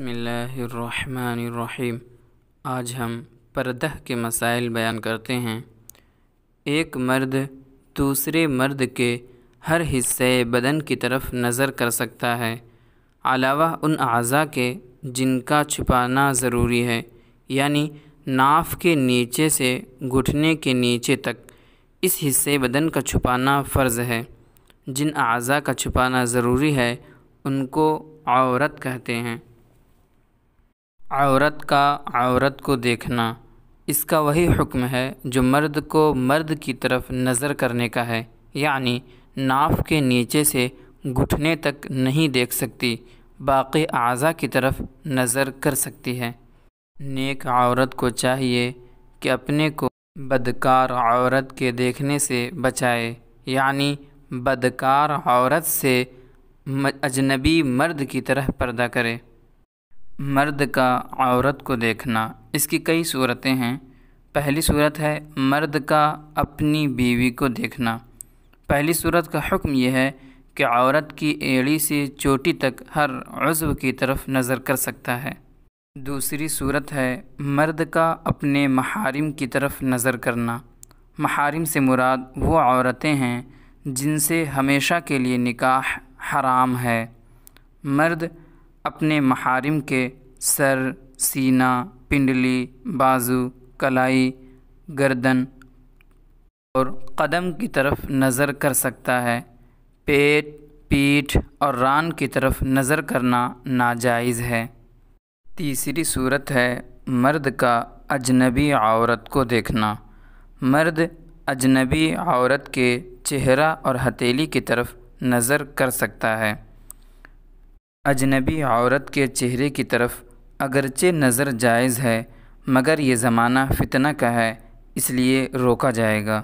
بسم اللہ الرحمن الرحیم۔ آج ہم پردہ کے مسائل بیان کرتے ہیں۔ ایک مرد دوسرے مرد کے ہر حصے بدن کی طرف نظر کر سکتا ہے، علاوہ ان اعضاء کے جن کا چھپانا ضروری ہے، یعنی ناف کے نیچے سے گھٹنے کے نیچے تک اس حصے بدن کا چھپانا فرض ہے۔ جن اعضاء کا چھپانا ضروری ہے ان کو عورت کہتے ہیں۔ عورت کا عورت کو دیکھنا، اس کا وہی حکم ہے جو مرد کو مرد کی طرف نظر کرنے کا ہے، یعنی ناف کے نیچے سے گھٹنے تک نہیں دیکھ سکتی، باقی اعضاء کی طرف نظر کر سکتی ہے۔ نیک عورت کو چاہیے کہ اپنے کو بدکار عورت کے دیکھنے سے بچائے، یعنی بدکار عورت سے اجنبی مرد کی طرح پردہ کرے۔ مرد کا عورت کو دیکھنا، اس کی کئی صورتیں ہیں۔ پہلی صورت ہے مرد کا اپنی بیوی کو دیکھنا۔ پہلی صورت کا حکم یہ ہے کہ عورت کی ایڑی سے چوٹی تک ہر عضو کی طرف نظر کر سکتا ہے۔ دوسری صورت ہے مرد کا اپنے محارم کی طرف نظر کرنا۔ محارم سے مراد وہ عورتیں ہیں جن سے ہمیشہ کے لیے نکاح حرام ہے۔ مرد اپنے محارم کے سر، سینہ، پنڈلی، بازو، کلائی، گردن اور قدم کی طرف نظر کر سکتا ہے۔ پیٹ، پیٹھ اور ران کی طرف نظر کرنا ناجائز ہے۔ تیسری صورت ہے مرد کا اجنبی عورت کو دیکھنا۔ مرد اجنبی عورت کے چہرہ اور ہتھیلی کی طرف نظر کر سکتا ہے۔ اجنبی عورت کے چہرے کی طرف اگرچہ نظر جائز ہے، مگر یہ زمانہ فتنہ کا ہے، اس لیے روکا جائے گا۔